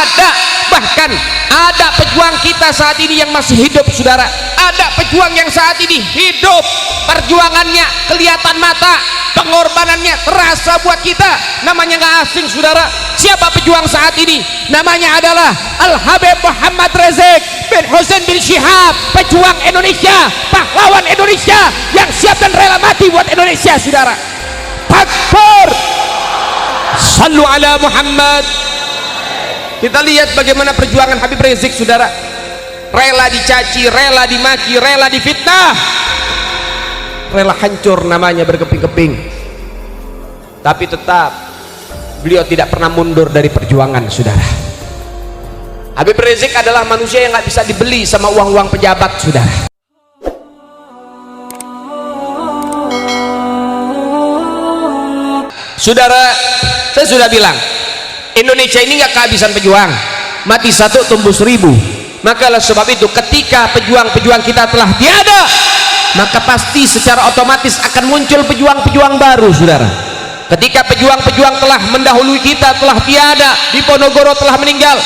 ada, bahkan ada pejuang kita saat ini yang masih hidup saudara, ada pejuang yang saat ini hidup, perjuangannya kelihatan mata, pengorbanannya terasa buat kita, namanya nggak asing saudara. Siapa pejuang saat ini? Namanya adalah Al-Habib Muhammad Rizik bin Hussein bin Syihab, pejuang Indonesia, pahlawan Indonesia yang siap dan rela mati buat Indonesia saudara. Takbir, sallu ala Muhammad. Kita lihat bagaimana perjuangan Habib Rizik saudara, rela dicaci, rela dimaki, rela difitnah, rela hancur namanya berkeping-keping, tapi tetap beliau tidak pernah mundur dari perjuangan saudara. Habib Rizik adalah manusia yang nggak bisa dibeli sama uang-uang pejabat saudara. Saudara, saya sudah bilang Indonesia ini nggak kehabisan pejuang, mati satu tumbuh seribu. Maka oleh sebab itu ketika pejuang-pejuang kita telah tiada, maka pasti secara otomatis akan muncul pejuang-pejuang baru saudara. Ketika pejuang-pejuang telah mendahului kita telah tiada, Diponegoro telah meninggal,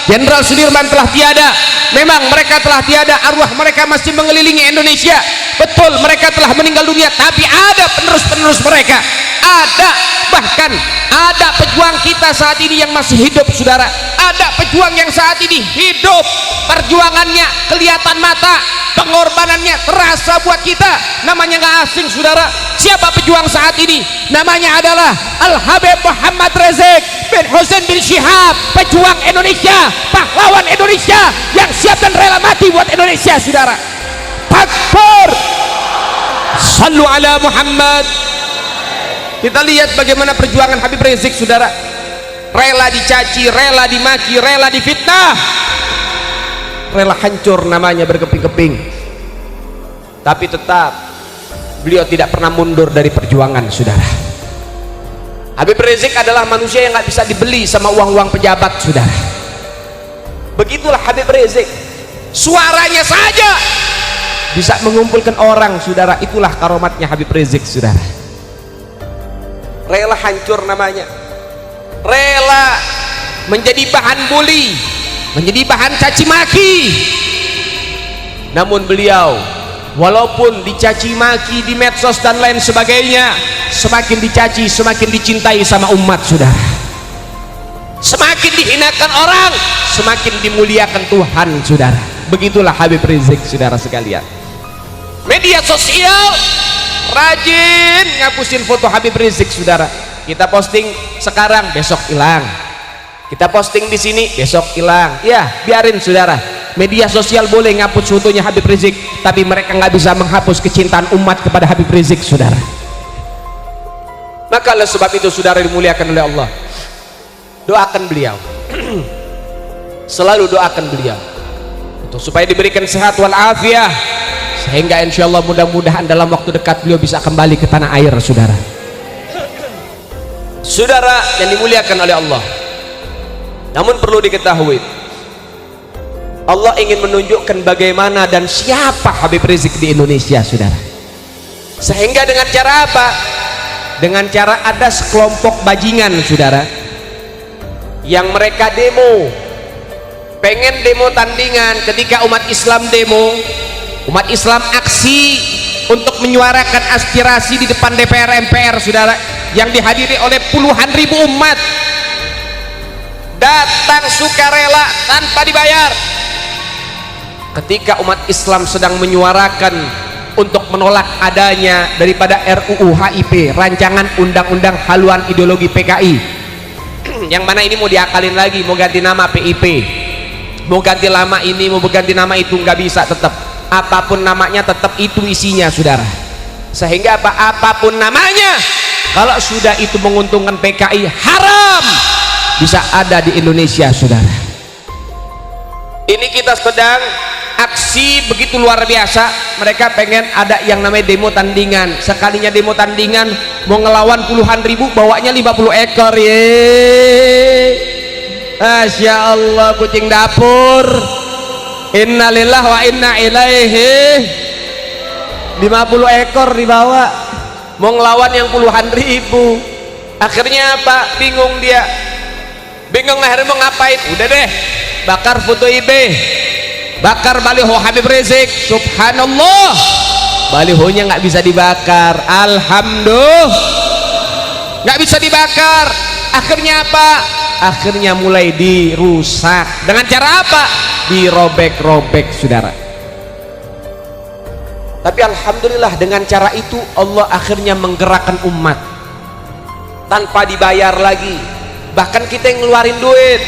Jenderal Sudirman telah tiada, memang mereka telah tiada, arwah mereka masih mengelilingi Indonesia, betul mereka telah meninggal dunia, tapi ada penerus-penerus mereka, ada, bahkan ada pejuang kita saat ini yang masih hidup saudara, ada pejuang yang saat ini hidup, perjuangannya kelihatan mata, pengorbanannya terasa buat kita, namanya nggak asing saudara. Siapa pejuang saat ini? Namanya adalah Al-Habib Muhammad Rizik bin Hussein bin Syihab, pejuang Indonesia, pahlawan Indonesia yang siap dan rela mati buat Indonesia saudara. Takbir, sallu ala Muhammad. Kita lihat bagaimana perjuangan Habib Rizik saudara, rela dicaci, rela dimaki, rela difitnah, rela hancur namanya berkeping-keping, tapi tetap beliau tidak pernah mundur dari perjuangan saudara. Habib Rizik adalah manusia yang nggak bisa dibeli sama uang-uang pejabat saudara. Begitulah Habib Rizik, suaranya saja bisa mengumpulkan orang saudara, itulah karomatnya Habib Rizik saudara. Rela hancur namanya, rela menjadi bahan bully, menjadi bahan caci maki, namun beliau walaupun dicaci maki di medsos dan lain sebagainya, semakin dicaci semakin dicintai sama umat saudara, semakin dihinakan orang semakin dimuliakan Tuhan saudara. Begitulah Habib Rizik saudara sekalian. Media sosial rajin ngapusin foto Habib Rizik saudara, kita posting sekarang besok hilang, kita posting di sini besok hilang, ya biarin saudara. Media sosial boleh ngapus fotonya Habib Rizik, tapi mereka nggak bisa menghapus kecintaan umat kepada Habib Rizik saudara. Maka oleh sebab itu saudara dimuliakan oleh Allah, doakan beliau selalu doakan beliau untuk supaya diberikan sehat walafiat, sehingga insya Allah mudah-mudahan dalam waktu dekat beliau bisa kembali ke tanah air saudara. Saudara yang dimuliakan oleh Allah, namun perlu diketahui Allah ingin menunjukkan bagaimana dan siapa Habib Rizik di Indonesia saudara. Sehingga dengan cara apa? Dengan cara ada sekelompok bajingan saudara, yang mereka demo, pengen demo tandingan. Ketika umat Islam demo, umat Islam aksi untuk menyuarakan aspirasi di depan DPR MPR saudara, yang dihadiri oleh puluhan ribu umat, datang sukarela tanpa dibayar. Ketika umat Islam sedang menyuarakan untuk menolak adanya daripada RUU HIP, rancangan undang-undang haluan ideologi PKI, yang mana ini mau diakalin lagi, mau ganti nama PIP, mau ganti nama ini, mau ganti nama itu, nggak bisa, tetap apapun namanya tetap itu isinya saudara. Sehingga apapun namanya, kalau sudah itu menguntungkan PKI, haram bisa ada di Indonesia saudara. Ini kita sedang aksi begitu luar biasa, mereka pengen ada yang namanya demo tandingan. Sekalinya demo tandingan mau ngelawan puluhan ribu, bawanya 50 ekor. Masya Allah, kucing dapur. Innalillahi wa inna ilaihi. 50 ekor dibawa, mau ngelawan yang puluhan ribu. Akhirnya apa? Bingung dia. bingung akhirnya mau ngapain, udah deh bakar foto IB, bakar baliho Habib Rizik. Subhanallah, balihonya nggak bisa dibakar. Alhamdulillah nggak bisa dibakar. Akhirnya apa? Akhirnya mulai dirusak. Dengan cara apa? Dirobek-robek, saudara. Tapi alhamdulillah dengan cara itu Allah akhirnya menggerakkan umat tanpa dibayar lagi. Bahkan kita yang ngeluarin duit.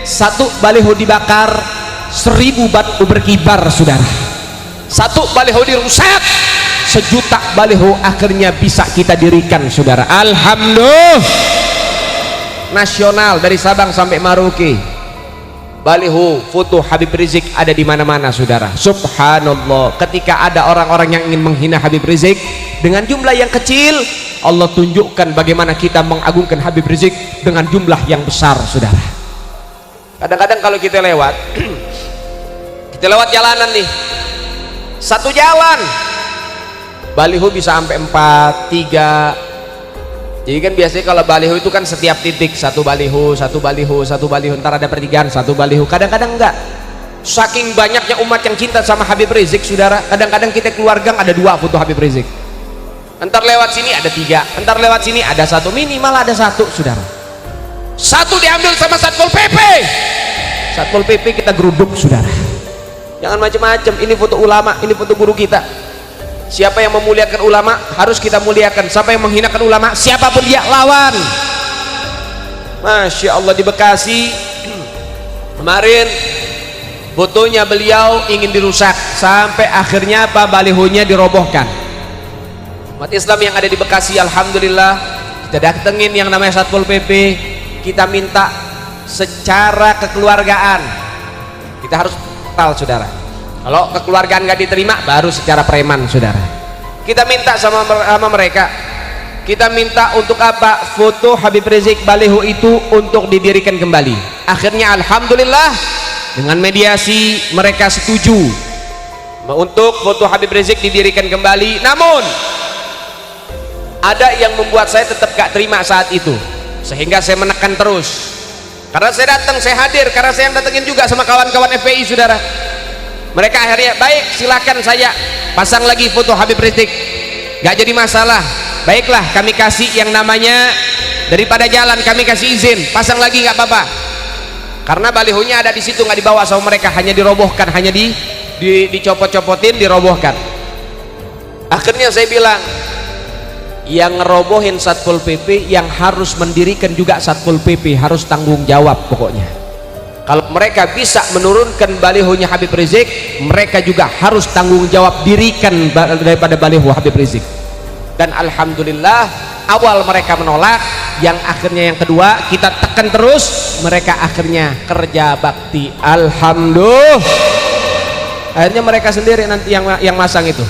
Satu baliho dibakar, 1000 batu berkibar, saudara. Satu baliho dirusak, 1.000.000 baliho akhirnya bisa kita dirikan, saudara. Alhamdulillah. Nasional dari Sabang sampai Merauke, baliho foto Habib Rizik ada di mana-mana, saudara. Subhanallah, ketika ada orang-orang yang ingin menghina Habib Rizik dengan jumlah yang kecil, Allah tunjukkan bagaimana kita mengagungkan Habib Rizik dengan jumlah yang besar, saudara. Kadang-kadang kalau kita lewat kita lewat jalanan nih, satu jalan baliho bisa sampai 4, 3. Jadi kan biasanya kalau baliho itu kan setiap titik satu baliho, satu baliho, satu baliho, ntar ada pertigaan satu baliho. Kadang-kadang enggak, saking banyaknya umat yang cinta sama Habib Rizik, saudara, kadang-kadang kita keluar gang ada 2 foto Habib Rizik, entar lewat sini ada 3, entar lewat sini ada 1, minimal ada 1, saudara. 1 diambil sama Satpol PP. Satpol PP kita geruduk, saudara. Jangan macam-macam, ini foto ulama, ini foto guru kita. Siapa yang memuliakan ulama harus kita muliakan. Siapa yang menghinakan ulama, siapapun dia, lawan. Masya Allah, di Bekasi kemarin fotonya beliau ingin dirusak, sampai akhirnya apa, balihonya dirobohkan. Umat Islam yang ada di Bekasi, alhamdulillah kita datengin yang namanya Satpol PP, kita minta secara kekeluargaan. Kita harus total, saudara. Kalau kekeluargaan nggak diterima, baru secara preman, saudara. Kita minta sama mereka, kita minta untuk apa? Foto Habib Rizik baliho itu untuk didirikan kembali. Akhirnya alhamdulillah dengan mediasi mereka setuju untuk foto Habib Rizik didirikan kembali. Namun ada yang membuat saya tetap gak terima saat itu, sehingga saya menekan terus. Karena saya datang, saya hadir, karena saya yang datengin juga sama kawan-kawan FPI, saudara. Mereka akhirnya, baik silakan saya pasang lagi foto Habib Rizik, gak jadi masalah. Baiklah, kami kasih yang namanya daripada jalan, kami kasih izin pasang lagi, gak apa-apa. Karena balihonya ada di situ, nggak dibawa sama mereka, hanya dirobohkan, hanya dicopot-copotin, dirobohkan. Akhirnya saya bilang, yang ngerobohin Satpol PP, yang harus mendirikan juga Satpol PP harus tanggung jawab pokoknya. Kalau mereka bisa menurunkan balihonya Habib Rizik, mereka juga harus tanggung jawab dirikan daripada baliho Habib Rizik. Dan alhamdulillah awal mereka menolak, yang akhirnya yang kedua kita tekan terus, mereka akhirnya kerja bakti. Alhamdulillah, akhirnya mereka sendiri nanti yang masang itu,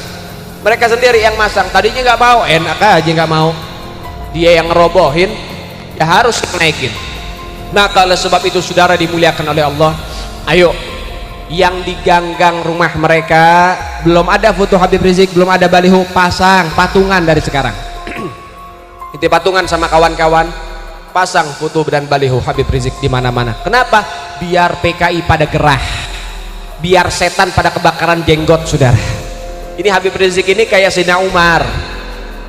mereka sendiri yang masang. Tadinya nggak mau, enak aja nggak mau, dia yang ngerobohin ya harus naikin. Nah, kalau sebab itu saudara dimuliakan oleh Allah, ayo yang di gang-gang rumah mereka belum ada foto Habib Rizik, belum ada baliho, pasang patungan dari sekarang. Itu patungan sama kawan-kawan, pasang foto dan baliho Habib Rizik di mana-mana. Kenapa? Biar PKI pada gerah, biar setan pada kebakaran jenggot, saudara. Ini Habib Rizik ini kayak Sayyidina Umar,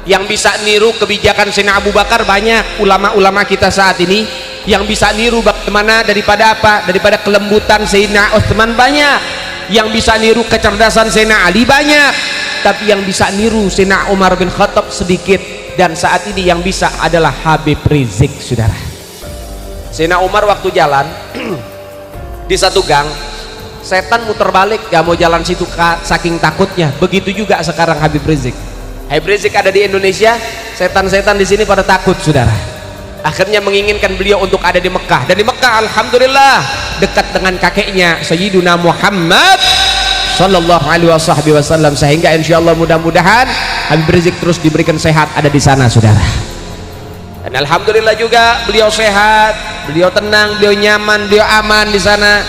yang bisa niru kebijakan Sayyidina Abu Bakar banyak. Ulama-ulama kita saat ini yang bisa niru bagaimana daripada apa? Daripada kelembutan Sayyidina Utsman banyak, yang bisa niru kecerdasan Sayyidina Ali banyak, tapi yang bisa niru Sayyidina Umar bin Khattab sedikit. Dan saat ini yang bisa adalah Habib Rizik, saudara. Sayyidina Umar waktu jalan di satu gang, setan muter balik, gak mau jalan situ saking takutnya. Begitu juga sekarang Habib Rizik. Habib Rizik ada di Indonesia, setan-setan di sini pada takut, saudara. Akhirnya menginginkan beliau untuk ada di Mekah, dan di Mekah alhamdulillah dekat dengan kakeknya Sayyiduna Muhammad sallallahu alaihi wasallam, sehingga insyaallah mudah-mudahan Habib Rizik terus diberikan sehat ada di sana, saudara. Dan alhamdulillah juga beliau sehat, beliau tenang, beliau nyaman, beliau aman di sana.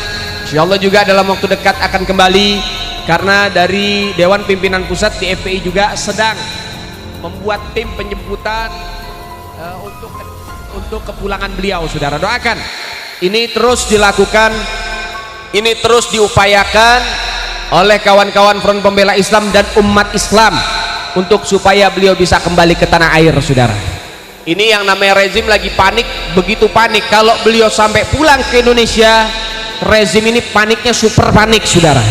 Insyaallah juga dalam waktu dekat akan kembali, karena dari Dewan Pimpinan Pusat di FPI juga sedang membuat tim penjemputan untuk kepulangan beliau, saudara. Doakan ini terus dilakukan, ini terus diupayakan oleh kawan-kawan Front Pembela Islam dan umat Islam untuk supaya beliau bisa kembali ke tanah air, saudara. Ini yang namanya rezim lagi panik, begitu panik. Kalau beliau sampai pulang ke Indonesia, rezim ini paniknya super panik, saudara.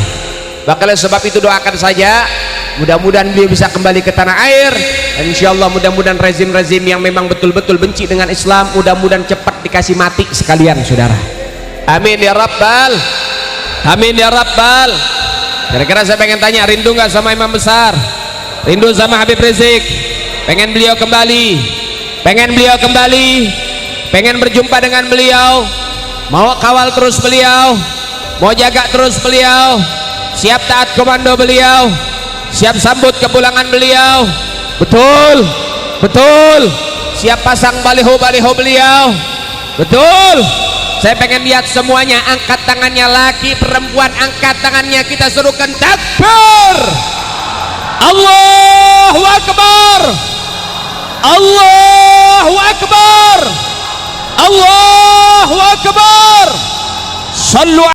Bakal sebab itu doakan saja, mudah-mudahan beliau bisa kembali ke tanah air. Dan insya Allah mudah-mudahan rezim-rezim yang memang betul-betul benci dengan Islam, mudah-mudahan cepat dikasih mati sekalian, saudara. Amin ya Rabbal, amin ya Rabbal. Kira-kira saya pengen tanya, rindu nggak sama Imam Besar? Rindu sama Habib Rizik? Pengen beliau kembali? Pengen beliau kembali? Pengen berjumpa dengan beliau? Mau kawal terus beliau? Mau jaga terus beliau? Siap taat komando beliau? Siap sambut kepulangan beliau? Betul, betul. Siap pasang baliho-baliho beliau? Betul. Saya pengen lihat semuanya, angkat tangannya, laki perempuan angkat tangannya, kita serukan takbir. Allahu Akbar, Allahu Akbar, Allahu Akbar. Sallu